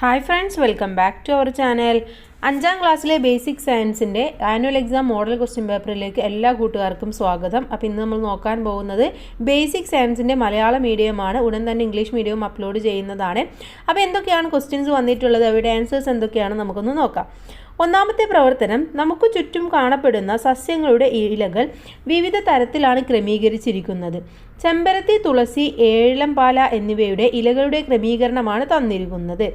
Hi friends, welcome back to our channel. 5ാം ക്ലാസ്സിലെ basic സയൻസിൻ്റെ ആനുവൽ എക്സാം മോഡൽ ക്വസ്റ്റ്യൻ പേപ്പറിലേക്ക് എല്ലാ കൂട്ടുകാർക്കും സ്വാഗതം. അപ്പോൾ ഇന്ന് നമ്മൾ നോക്കാൻ പോകുന്നത് ബേസിക് സയൻസിൻ്റെ മലയാളം മീഡിയമാണ്. ഉടൻ തന്നെ ഇംഗ്ലീഷ് മീഡിയം അപ്ലോഡ് ചെയ്യുന്നതാണ്. അപ്പോൾ എന്തൊക്കെയാണ് ക്വസ്റ്റ്യൻസ് വന്നിട്ടുള്ളത്, അവയുടെ ആൻസേഴ്സ് എന്തൊക്കെയാണെന്ന് നമുക്കൊന്ന് നോക്കാം. ഒന്നാമത്തെ പ്രവർത്തനം, നമുക്ക് ചുറ്റും കാണപ്പെടുന്ന സസ്യങ്ങളുടെ ഇലകൾ വിവിധ തരത്തിലാണ് ക്രമീകരിച്ചിരിക്കുന്നത്. ചെമ്പരത്തി, തുളസി, ഏഴംപാല എന്നിവയുടെ ഇലകളുടെ ക്രമീകരണമാണ് തന്നിരിക്കുന്നത്.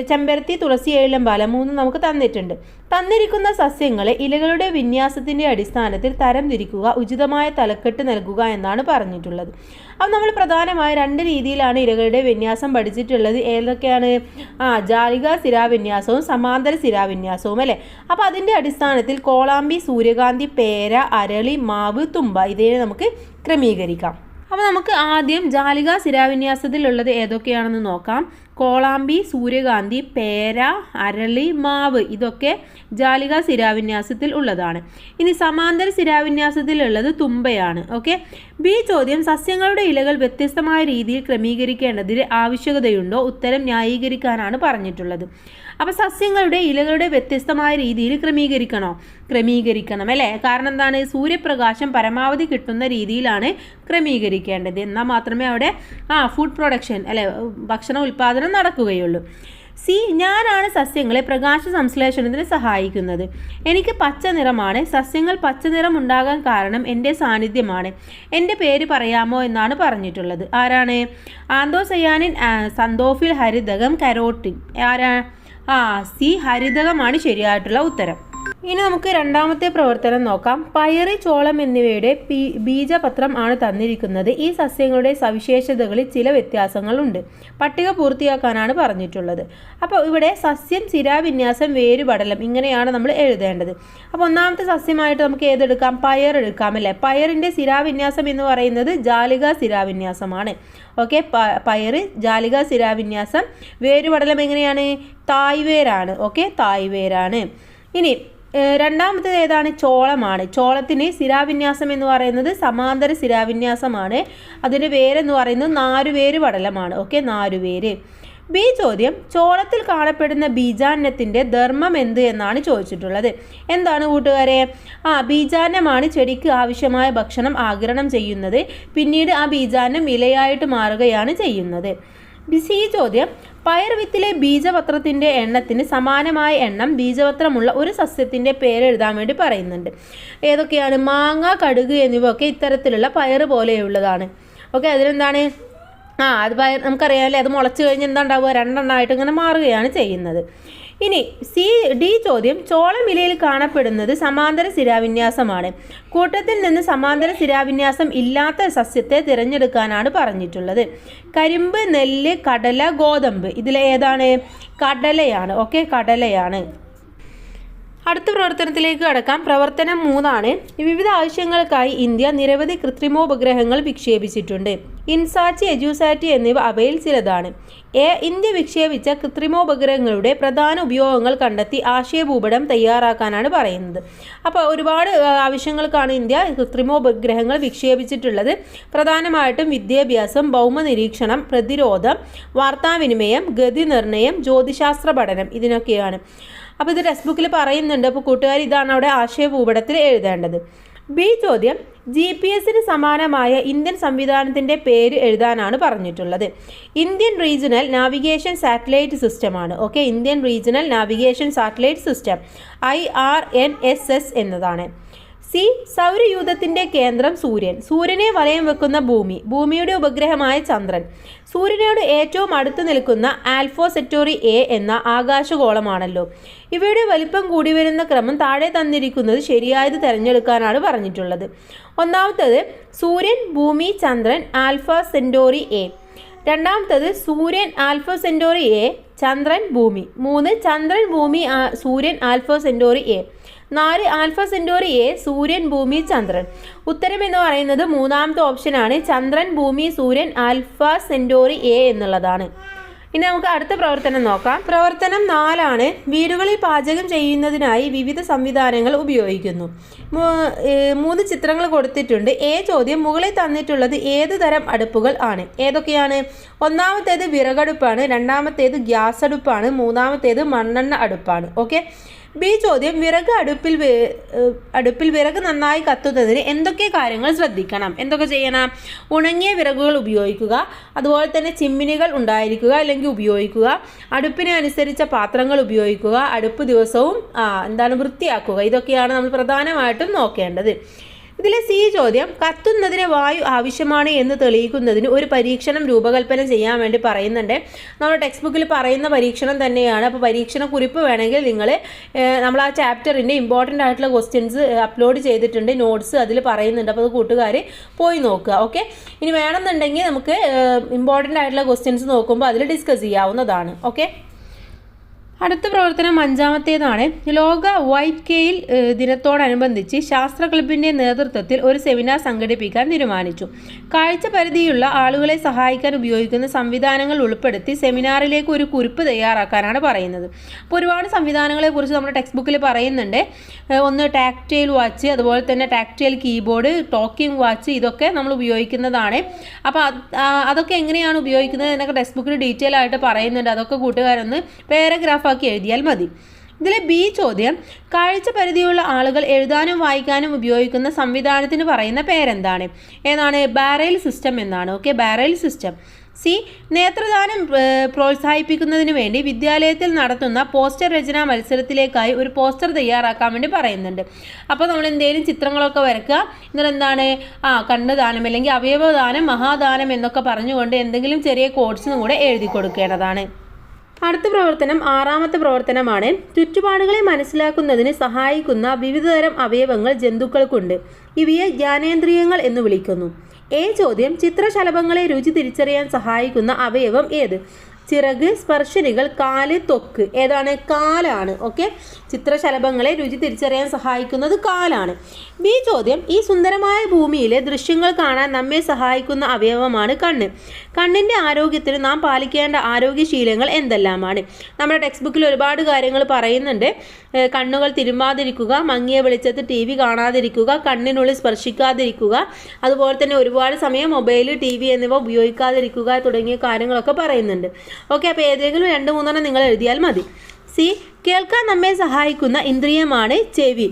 ചെമ്പരത്തി, തുളസി, ഏഴംപാല മൂന്നും നമുക്ക് തന്നിട്ടുണ്ട്. തന്നിരിക്കുന്ന സസ്യങ്ങളെ ഇലകളുടെ വിന്യാസത്തിൻ്റെ അടിസ്ഥാനത്തിൽ തരം തിരിക്കുക, ഉചിതമായ തലക്കെട്ട് നൽകുക എന്നാണ് പറഞ്ഞിട്ടുള്ളത്. അപ്പോൾ നമ്മൾ പ്രധാനമായി 2 രീതിയിലാണ് ഇലകളുടെ വിന്യാസം പഠിച്ചിട്ടുള്ളത്. ഏതൊക്കെയാണ്? ജാലിക സിരാവിന്യാസവും സമാന്തര സിരാവിന്യാസവും അല്ലേ. അപ്പോൾ അതിൻ്റെ അടിസ്ഥാനത്തിൽ കോളാമ്പി, സൂര്യകാന്തി, പേര, അരളി, മാവ്, തുമ്പ ഇതിനെ നമുക്ക് ക്രമീകരിക്കാം. അപ്പോൾ നമുക്ക് ആദ്യം ജാലിക സിരാവിന്യാസത്തിലുള്ളത് ഏതൊക്കെയാണെന്ന് നോക്കാം. കോളാമ്പി, സൂര്യകാന്തി, പേര, അരളി, മാവ് ഇതൊക്കെ ജാലിക സിരാവിന്യാസത്തിൽ ഉള്ളതാണ്. ഇനി സമാന്തര സിരാവിന്യാസത്തിലുള്ളത് തുമ്പയാണ്. ഓക്കെ. ബി ചോദ്യം, സസ്യങ്ങളുടെ ഇലകൾ വ്യത്യസ്തമായ രീതിയിൽ ക്രമീകരിക്കേണ്ടതിന് ആവശ്യകതയുണ്ടോ? ഉത്തരം ന്യായീകരിക്കാനാണ് പറഞ്ഞിട്ടുള്ളത്. അപ്പോൾ സസ്യങ്ങളുടെ ഇലകളുടെ വ്യത്യസ്തമായ രീതിയിൽ ക്രമീകരിക്കണം അല്ലേ. കാരണം എന്താണ്? സൂര്യപ്രകാശം പരമാവധി കിട്ടുന്ന രീതിയിലാണ് ക്രമീകരിക്കേണ്ടത്. എന്നാൽ മാത്രമേ അവിടെ ഫുഡ് പ്രൊഡക്ഷൻ അല്ലെ, ഭക്ഷണ ഉൽപ്പാദനം നടക്കുകയുള്ളൂ. സി, ഞാനാണ് സസ്യങ്ങളെ പ്രകാശ സംശ്ലേഷണത്തിന് സഹായിക്കുന്നത്. എനിക്ക് പച്ച നിറമാണ്. സസ്യങ്ങൾ പച്ച നിറം ഉണ്ടാകാൻ കാരണം എൻ്റെ സാന്നിധ്യമാണ്. എൻ്റെ പേര് പറയാമോ എന്നാണ് പറഞ്ഞിട്ടുള്ളത്. ആരാണ്? ആന്തോസയാനിൻ, സന്തോഫിൽ, ഹരിതകം, കരോട്ടിൻ. സി, ഹരിതകമാണ് ശരിയായിട്ടുള്ള ഉത്തരം. ഇനി നമുക്ക് രണ്ടാമത്തെ പ്രവർത്തനം നോക്കാം. പയറ്, ചോളം എന്നിവയുടെ ബീജപത്രം ആണ് തന്നിരിക്കുന്നത്. ഈ സസ്യങ്ങളുടെ സവിശേഷതകളിൽ ചില വ്യത്യാസങ്ങളുണ്ട്. പട്ടിക പൂർത്തിയാക്കാനാണ് പറഞ്ഞിട്ടുള്ളത്. അപ്പോൾ ഇവിടെ സസ്യം, സിരാവിന്യാസം, വേരുപടലം ഇങ്ങനെയാണ് നമ്മൾ എഴുതേണ്ടത്. അപ്പോൾ ഒന്നാമത്തെ സസ്യമായിട്ട് നമുക്ക് ഏതെടുക്കാം? പയർ എടുക്കാം അല്ലേ. പയറിൻ്റെ സിരാവിന്യാസം എന്ന് പറയുന്നത് ജാലിക സിരാവിന്യാസമാണ്. ഓക്കെ. പയറ് ജാലിക സിരാവിന്യാസം. വേരുപടലം എങ്ങനെയാണ്? തായ്വേരാണ്. ഓക്കെ, തായ്വേരാണ്. ഇനി രണ്ടാമത്തേത് ഏതാണ്? ചോളമാണ്. ചോളത്തിന് സിരാവിന്യാസം എന്ന് പറയുന്നത് സമാന്തര സിരാവിന്യാസമാണ്. അതിൻ്റെ വേരെന്ന് പറയുന്നത് നാരുവേര് പടലമാണ്. ഓക്കെ, നാരുവേര്. ബി ചോദ്യം, ചോളത്തിൽ കാണപ്പെടുന്ന ബീജാന്നത്തിൻ്റെ ധർമ്മം എന്ത് എന്നാണ് ചോദിച്ചിട്ടുള്ളത്. എന്താണ് കൂട്ടുകാരെ? ബീജാന്നമാണ് ചെടിക്ക് ആവശ്യമായ ഭക്ഷണം ആഗിരണം ചെയ്യുന്നത്. പിന്നീട് ആ ബീജാന്നം ഇലയായിട്ട് മാറുകയാണ് ചെയ്യുന്നത്. സി ചോദ്യം, പയർ വിത്തിലെ ബീജപത്രത്തിൻ്റെ എണ്ണത്തിന് സമാനമായ എണ്ണം ബീജപത്രമുള്ള ഒരു സസ്യത്തിൻ്റെ പേര് എഴുതാൻ വേണ്ടി പറയുന്നുണ്ട്. ഏതൊക്കെയാണ്? മാങ്ങ, കടുക് എന്നിവയൊക്കെ ഇത്തരത്തിലുള്ള പയർ പോലെയുള്ളതാണ്. ഓക്കെ, അതിലെന്താണ്? അത് പയർ നമുക്കറിയാമല്ലേ, അത് മുളച്ച് കഴിഞ്ഞ് എന്താ ഉണ്ടാവുക? 2 എണ്ണമായിട്ട് ഇങ്ങനെ മാറുകയാണ് ചെയ്യുന്നത്. ഇനി ഡി ചോദ്യം, ചോളം ഇലയിൽ കാണപ്പെടുന്നത് സമാന്തര സിരാവിന്യാസമാണ്. കൂട്ടത്തിൽ നിന്ന് സമാന്തര സിരാവിന്യാസം ഇല്ലാത്ത സസ്യത്തെ തിരഞ്ഞെടുക്കാനാണ് പറഞ്ഞിട്ടുള്ളത്. കരിമ്പ്, നെല്ല്, കടല, ഗോതമ്പ് ഇതിലേതാണ്? കടലയാണ്. ഓക്കെ, കടലയാണ്. അടുത്ത പ്രവർത്തനത്തിലേക്ക് കടക്കാം. പ്രവർത്തനം 3 വിവിധ ആവശ്യങ്ങൾക്കായി ഇന്ത്യ നിരവധി കൃത്രിമോപഗ്രഹങ്ങൾ വിക്ഷേപിച്ചിട്ടുണ്ട്. ഇൻസാറ്റ്, എജുസാറ്റ് എന്നിവ അവയിൽ ചിലതാണ്. ഇന്ത്യ വിക്ഷേപിച്ച കൃത്രിമോപഗ്രഹങ്ങളുടെ പ്രധാന ഉപയോഗങ്ങൾ കണ്ടെത്തി ആശയഭൂപടം തയ്യാറാക്കാനാണ് പറയുന്നത്. അപ്പോൾ ഒരുപാട് ആവശ്യങ്ങൾക്കാണ് ഇന്ത്യ കൃത്രിമോപഗ്രഹങ്ങൾ വിക്ഷേപിച്ചിട്ടുള്ളത്. പ്രധാനമായിട്ടും വിദ്യാഭ്യാസം, ഭൗമനിരീക്ഷണം, പ്രതിരോധം, വാർത്താവിനിമയം, ഗതി നിർണയം, ജ്യോതിശാസ്ത്ര പഠനം ഇതിനൊക്കെയാണ്. അപ്പോൾ ഇത് ടെക്സ്റ്റ് ബുക്കിൽ പറയുന്നുണ്ട്. അപ്പോൾ കൂട്ടുകാർ ഇതാണ് അവിടെ ആശയഭൂപടത്തിൽ എഴുതേണ്ടത്. ബി ചോദ്യം, GPS സമാനമായ ഇന്ത്യൻ സംവിധാനത്തിൻ്റെ പേര് എഴുതാനാണ് പറഞ്ഞിട്ടുള്ളത്. ഇന്ത്യൻ റീജിയണൽ നാവിഗേഷൻ സാറ്റലൈറ്റ് സിസ്റ്റമാണ്. Okay, Indian regional navigation satellite system IRNSS എന്നതാണ്. സി, സൗരയൂഥത്തിൻ്റെ കേന്ദ്രം സൂര്യൻ. സൂര്യനെ വലയം വെക്കുന്ന ഭൂമി. ഭൂമിയുടെ ഉപഗ്രഹമായ ചന്ദ്രൻ. സൂര്യനോട് ഏറ്റവും അടുത്ത് നിൽക്കുന്ന ആൽഫോ സെറ്റോറി A എന്ന ആകാശഗോളമാണല്ലോ. ഇവയുടെ വലിപ്പം കൂടി വരുന്ന ക്രമം താഴെ തന്നിരിക്കുന്നത് ശരിയായത് തിരഞ്ഞെടുക്കാനാണ് പറഞ്ഞിട്ടുള്ളത്. ഒന്നാമത്തേത് സൂര്യൻ, ഭൂമി, ചന്ദ്രൻ, ആൽഫ സെന്റോറി A. രണ്ടാമത്തേത് സൂര്യൻ, ആൽഫ സെന്റോറി A, ചന്ദ്രൻ, ഭൂമി. 3 ചന്ദ്രൻ, ഭൂമി, സൂര്യൻ, alpha Centauri A. 4 alpha Centauri A, സൂര്യൻ, ഭൂമി, ചന്ദ്രൻ. ഉത്തരം എന്ന് പറയുന്നത് 3ാമത്തെ ഓപ്ഷനാണ്. ചന്ദ്രൻ, ഭൂമി, സൂര്യൻ, ആൽഫ സെന്റോറി A എന്നുള്ളതാണ്. ഇനി നമുക്ക് അടുത്ത പ്രവർത്തനം നോക്കാം. പ്രവർത്തനം 4 വീടുകളിൽ പാചകം ചെയ്യുന്നതിനായി വിവിധ സംവിധാനങ്ങൾ ഉപയോഗിക്കുന്നു. 3 ചിത്രങ്ങൾ കൊടുത്തിട്ടുണ്ട്. ചോദ്യം മുകളിൽ തന്നിട്ടുള്ളത് ഏത് തരം അടുപ്പുകൾ ആണ്? ഏതൊക്കെയാണ്? ഒന്നാമത്തേത് വിറകടുപ്പാണ്, രണ്ടാമത്തേത് ഗ്യാസ് അടുപ്പാണ്, മൂന്നാമത്തേത് മണ്ണെണ്ണ അടുപ്പാണ്. ഓക്കെ. ചോദ്യം വിറക് അടുപ്പിൽ വിറക് നന്നായി കത്തുന്നതിന് എന്തൊക്കെ കാര്യങ്ങൾ ശ്രദ്ധിക്കണം? എന്തൊക്കെ ചെയ്യണം? ഉണങ്ങിയ വിറകുകൾ ഉപയോഗിക്കുക, അതുപോലെ തന്നെ ചിമ്മിനികൾ ഉണ്ടായിരിക്കുക അല്ലെങ്കിൽ ഉപയോഗിക്കുക, അടുപ്പിനെ അനുസരിച്ച പാത്രങ്ങൾ ഉപയോഗിക്കുക, അടുപ്പ് ദിവസവും വൃത്തിയാക്കുക. ഇതൊക്കെയാണ് നമ്മൾ പ്രധാനമായിട്ടും നോക്കേണ്ടത്. ഇതിലെ ചോദ്യം കത്തുന്നതിന് വായു ആവശ്യമാണ് എന്ന് തെളിയിക്കുന്നതിന് ഒരു പരീക്ഷണം രൂപകൽപ്പന ചെയ്യാൻ വേണ്ടി പറയുന്നുണ്ട്. നമ്മുടെ ടെക്സ്റ്റ് ബുക്കിൽ പറയുന്ന പരീക്ഷണം തന്നെയാണ്. അപ്പോൾ പരീക്ഷണ കുറിപ്പ് വേണമെങ്കിൽ നമ്മൾ ആ ചാപ്റ്ററിൻ്റെ ഇമ്പോർട്ടൻ്റ് ആയിട്ടുള്ള ക്വസ്റ്റ്യൻസ് അപ്ലോഡ് ചെയ്തിട്ടുണ്ട്, നോട്ട്സ് അതിൽ പറയുന്നുണ്ട്. അപ്പോൾ അത് കൂട്ടുകാർ പോയി നോക്കുക. ഓക്കെ. ഇനി വേണമെന്നുണ്ടെങ്കിൽ നമുക്ക് ഇമ്പോർട്ടൻ്റ് ആയിട്ടുള്ള ക്വസ്റ്റ്യൻസ് നോക്കുമ്പോൾ അതിൽ ഡിസ്കസ് ചെയ്യാവുന്നതാണ്. ഓക്കെ. അടുത്ത പ്രവർത്തനം 5ാമത്തേതാണ്. ലോക വൈറ്റ് കെയിൽ ദിനത്തോടനുബന്ധിച്ച് ശാസ്ത്ര ക്ലബിൻ്റെ നേതൃത്വത്തിൽ ഒരു സെമിനാർ സംഘടിപ്പിക്കാൻ തീരുമാനിച്ചു. കാഴ്ച പരിധിയുള്ള ആളുകളെ സഹായിക്കാൻ ഉപയോഗിക്കുന്ന സംവിധാനങ്ങൾ ഉൾപ്പെടുത്തി സെമിനാറിലേക്ക് ഒരു കുറിപ്പ് തയ്യാറാക്കാനാണ് പറയുന്നത്. അപ്പോൾ ഒരുപാട് സംവിധാനങ്ങളെക്കുറിച്ച് നമ്മുടെ ടെക്സ്റ്റ് ബുക്കിൽ പറയുന്നുണ്ട്. ഒന്ന് ടാക്റ്റൈൽ വാച്ച്, അതുപോലെ തന്നെ ടാക്റ്റൈൽ കീബോർഡ്, ടോക്കിംഗ് വാച്ച്, ഇതൊക്കെ നമ്മൾ ഉപയോഗിക്കുന്നതാണ്. അപ്പോൾ അതൊക്കെ എങ്ങനെയാണ് ഉപയോഗിക്കുന്നത് എന്നൊക്കെ ടെക്സ്റ്റ് ബുക്കിൽ ഡീറ്റെയിൽ ആയിട്ട് പറയുന്നുണ്ട്. അതൊക്കെ കൂട്ടുകാരൊന്ന് പാരഗ്രാഫ് എഴുതിയാൽ മതി. ഇതിലെ ചോദ്യം കാഴ്ച പരിധിയുള്ള ആളുകൾ എഴുതാനും വായിക്കാനും ഉപയോഗിക്കുന്ന സംവിധാനത്തിന് പറയുന്ന പേരെന്താണ്? ഏതാണ്? ബാരൽ സിസ്റ്റം എന്നാണ്. ഓക്കെ. Barrel system. നേത്രദാനം പ്രോത്സാഹിപ്പിക്കുന്നതിന് വേണ്ടി വിദ്യാലയത്തിൽ നടത്തുന്ന പോസ്റ്റർ രചനാ മത്സരത്തിലേക്കായി ഒരു പോസ്റ്റർ തയ്യാറാക്കാൻ വേണ്ടി പറയുന്നുണ്ട്. അപ്പോൾ നമ്മൾ എന്തെങ്കിലും ചിത്രങ്ങളൊക്കെ വരയ്ക്കുക. എന്നിട്ട് എന്താണ് കണ്ണുദാനം അല്ലെങ്കിൽ അവയവദാനം, മഹാദാനം എന്നൊക്കെ പറഞ്ഞുകൊണ്ട് എന്തെങ്കിലും ചെറിയ കോഡ്സും കൂടെ എഴുതി കൊടുക്കേണ്ടതാണ്. അടുത്ത പ്രവർത്തനം 6ാമത്തെ പ്രവർത്തനമാണ്. ചുറ്റുപാടുകളെ മനസ്സിലാക്കുന്നതിന് സഹായിക്കുന്ന വിവിധതരം അവയവങ്ങൾ ജന്തുക്കൾക്കുണ്ട്. ഇവയെ ജ്ഞാനേന്ദ്രിയങ്ങൾ എന്ന് വിളിക്കുന്നു. ചോദ്യം ചിത്രശലഭങ്ങളെ രുചി തിരിച്ചറിയാൻ സഹായിക്കുന്ന അവയവം ഏത്? ചിറക്, സ്പർശനികൾ, കാല്, ത്വക്ക്. ഏതാണ്? കാലാണ്. ഓക്കെ. ചിത്രശലഭങ്ങളെ രുചി തിരിച്ചറിയാൻ സഹായിക്കുന്നത് കാലാണ്. ചോദ്യം ഈ സുന്ദരമായ ഭൂമിയിലെ ദൃശ്യങ്ങൾ കാണാൻ നമ്മെ സഹായിക്കുന്ന അവയവമാണ് കണ്ണ്. കണ്ണിൻ്റെ ആരോഗ്യത്തിന് നാം പാലിക്കേണ്ട ആരോഗ്യശീലങ്ങൾ എന്തെല്ലാമാണ്? നമ്മുടെ ടെക്സ്റ്റ് ബുക്കിൽ ഒരുപാട് കാര്യങ്ങൾ പറയുന്നുണ്ട്. കണ്ണുകൾ തിരുമ്മാതിരിക്കുക, മങ്ങിയ വെളിച്ചത്ത് TV കാണാതിരിക്കുക, കണ്ണിനുള്ളിൽ സ്പർശിക്കാതിരിക്കുക, അതുപോലെ തന്നെ ഒരുപാട് സമയം മൊബൈൽ, TV എന്നിവ ഉപയോഗിക്കാതിരിക്കുക തുടങ്ങിയ കാര്യങ്ങളൊക്കെ പറയുന്നുണ്ട്. ഓക്കെ. അപ്പോൾ ഏതെങ്കിലും 2-3 നിങ്ങൾ എഴുതിയാൽ മതി. കേൾക്കാൻ നമ്മെ സഹായിക്കുന്ന ഇന്ദ്രിയമാണ് ചെവി.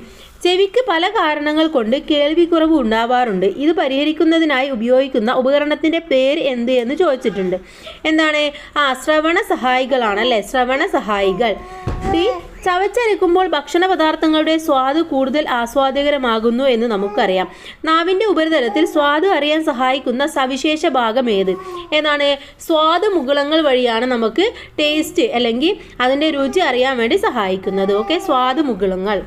ചെവിക്ക് പല കാരണങ്ങൾ കൊണ്ട് കേൾവിക്കുറവ് ഉണ്ടാവാറുണ്ട്. ഇത് പരിഹരിക്കുന്നതിനായി ഉപയോഗിക്കുന്ന ഉപകരണത്തിൻ്റെ പേര് എന്ത് എന്ന് ചോദിച്ചിട്ടുണ്ട്. എന്താണ്? ശ്രവണ സഹായികളാണല്ലേ, ശ്രവണ സഹായികൾ. ചവച്ചരക്കുമ്പോൾ ഭക്ഷണ പദാർത്ഥങ്ങളുടെ സ്വാദ് കൂടുതൽ ആസ്വാദ്യകരമാകുന്നു എന്ന് നമുക്കറിയാം. നാവിൻ്റെ ഉപരിതലത്തിൽ സ്വാദ് അറിയാൻ സഹായിക്കുന്ന സവിശേഷ ഭാഗം ഏത്? ഏതാണ്? സ്വാദ് മുകുളങ്ങൾ വഴിയാണ് നമുക്ക് ടേസ്റ്റ് അല്ലെങ്കിൽ അതിൻ്റെ രുചി അറിയാൻ വേണ്ടി സഹായിക്കുന്നത്. ഓക്കെ. സ്വാദ് മുകുളങ്ങൾ.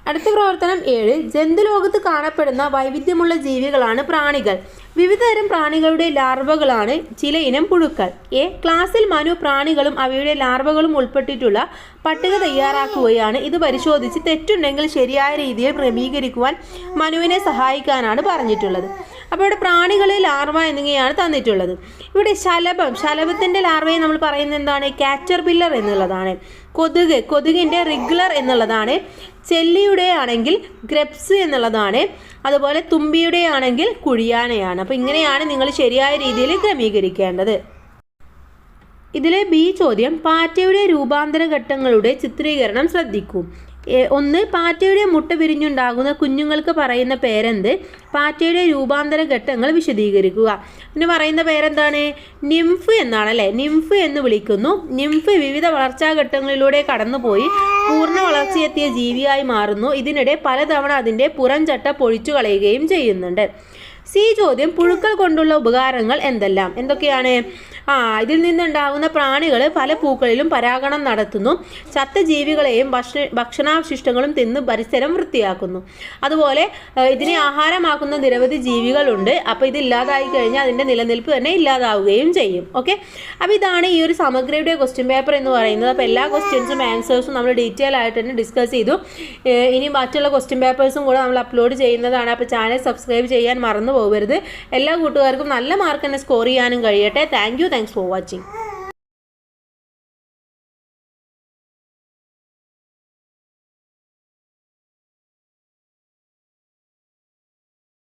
അടുത്ത പ്രവർത്തനം 7. ജന്തുലോകത്ത് കാണപ്പെടുന്ന വൈവിധ്യമുള്ള ജീവികളാണ് പ്രാണികൾ. വിവിധതരം പ്രാണികളുടെ ലാർവകളാണ് ചില ഇനം പുഴുക്കൾ. ക്ലാസ്സിൽ മനു പ്രാണികളും അവയുടെ ലാർവകളും ഉൾപ്പെട്ടിട്ടുള്ള പട്ടിക തയ്യാറാക്കുകയാണ്. ഇത് പരിശോധിച്ച് തെറ്റുണ്ടെങ്കിൽ ശരിയായ രീതിയിൽ ക്രമീകരിക്കുവാൻ മനുവിനെ സഹായിക്കാനാണ് പറഞ്ഞിട്ടുള്ളത്. അപ്പോൾ ഇവിടെ പ്രാണികളെ ലാർവ എന്നിങ്ങനെയാണ് തന്നിട്ടുള്ളത്. ഇവിടെ ശലഭത്തിൻ്റെ ലാർവയെ നമ്മൾ പറയുന്നത് എന്താണ്? കാറ്റർ പില്ലർ എന്നുള്ളതാണ്. കൊതുകിൻ്റെ റിഗ്ലർ എന്നുള്ളതാണ്. ചെല്ലിയുടെ ആണെങ്കിൽ ഗ്രപ്സ് എന്നുള്ളതാണ്. അതുപോലെ തുമ്പിയുടെ ആണെങ്കിൽ കുഴിയാനയാണ്. അപ്പോൾ ഇങ്ങനെയാണ് നിങ്ങൾ ശരിയായ രീതിയിൽ ക്രമീകരിക്കേണ്ടത്. ഇതിലെ ചോദ്യം പാറ്റയുടെ രൂപാന്തര ഘട്ടങ്ങളുടെ ചിത്രീകരണം ശ്രദ്ധിക്കൂ. 1. പാറ്റയുടെ മുട്ട വിരിഞ്ഞുണ്ടാകുന്ന കുഞ്ഞുങ്ങൾക്ക് പറയുന്ന പേരെന്ത്? പാറ്റയുടെ രൂപാന്തര ഘട്ടങ്ങൾ വിശദീകരിക്കുക. പിന്നെ പറയുന്ന പേരെന്താണ്? നിംഫ് എന്നാണ് അല്ലേ. നിംഫ് എന്ന് വിളിക്കുന്നു. നിംഫ് വിവിധ വളർച്ചാഘട്ടങ്ങളിലൂടെ കടന്നുപോയി പൂർണ്ണ വളർച്ചയെത്തിയ ജീവിയായി മാറുന്നു. ഇതിനിടെ പലതവണ അതിൻ്റെ പുറം ചട്ട പൊഴിച്ചു കളയുകയും ചെയ്യുന്നുണ്ട്. ചോദ്യം പുഴുക്കൾ കൊണ്ടുള്ള ഉപകാരങ്ങൾ എന്തെല്ലാം? എന്തൊക്കെയാണ്? ഇതിൽ നിന്നുണ്ടാകുന്ന പ്രാണികൾ പല പൂക്കളിലും പരാഗണം നടത്തുന്നു. ചത്ത ജീവികളെയും ഭക്ഷണാവശിഷ്ടങ്ങളും തിന്ന് പരിസരം വൃത്തിയാക്കുന്നു. അതുപോലെ ഇതിനെ ആഹാരമാക്കുന്ന നിരവധി ജീവികളുണ്ട്. അപ്പോൾ ഇതില്ലാതായി കഴിഞ്ഞാൽ അതിൻ്റെ നിലനിൽപ്പ് തന്നെ ഇല്ലാതാവുകയും ചെയ്യും. ഓക്കെ. അപ്പോൾ ഇതാണ് ഈ ഒരു സമഗ്രയുടെ ക്വസ്റ്റ്യൻ പേപ്പർ എന്ന് പറയുന്നത്. അപ്പോൾ എല്ലാ ക്വസ്റ്റ്യൻസും ആൻസേഴ്സും നമ്മൾ ഡീറ്റെയിൽ ആയിട്ട് തന്നെ ഡിസ്കസ് ചെയ്തു. ഇനി മറ്റുള്ള ക്വസ്റ്റ്യൻ പേപ്പേഴ്സും കൂടെ നമ്മൾ അപ്ലോഡ് ചെയ്യുന്നതാണ്. അപ്പോൾ ചാനൽ സബ്സ്ക്രൈബ് ചെയ്യാൻ മറന്നു പോകരുത്. എല്ലാ കൂട്ടുകാർക്കും നല്ല മാർക്ക് തന്നെ സ്കോർ ചെയ്യാനും കഴിയട്ടെ. Thank you. Thanks for watching.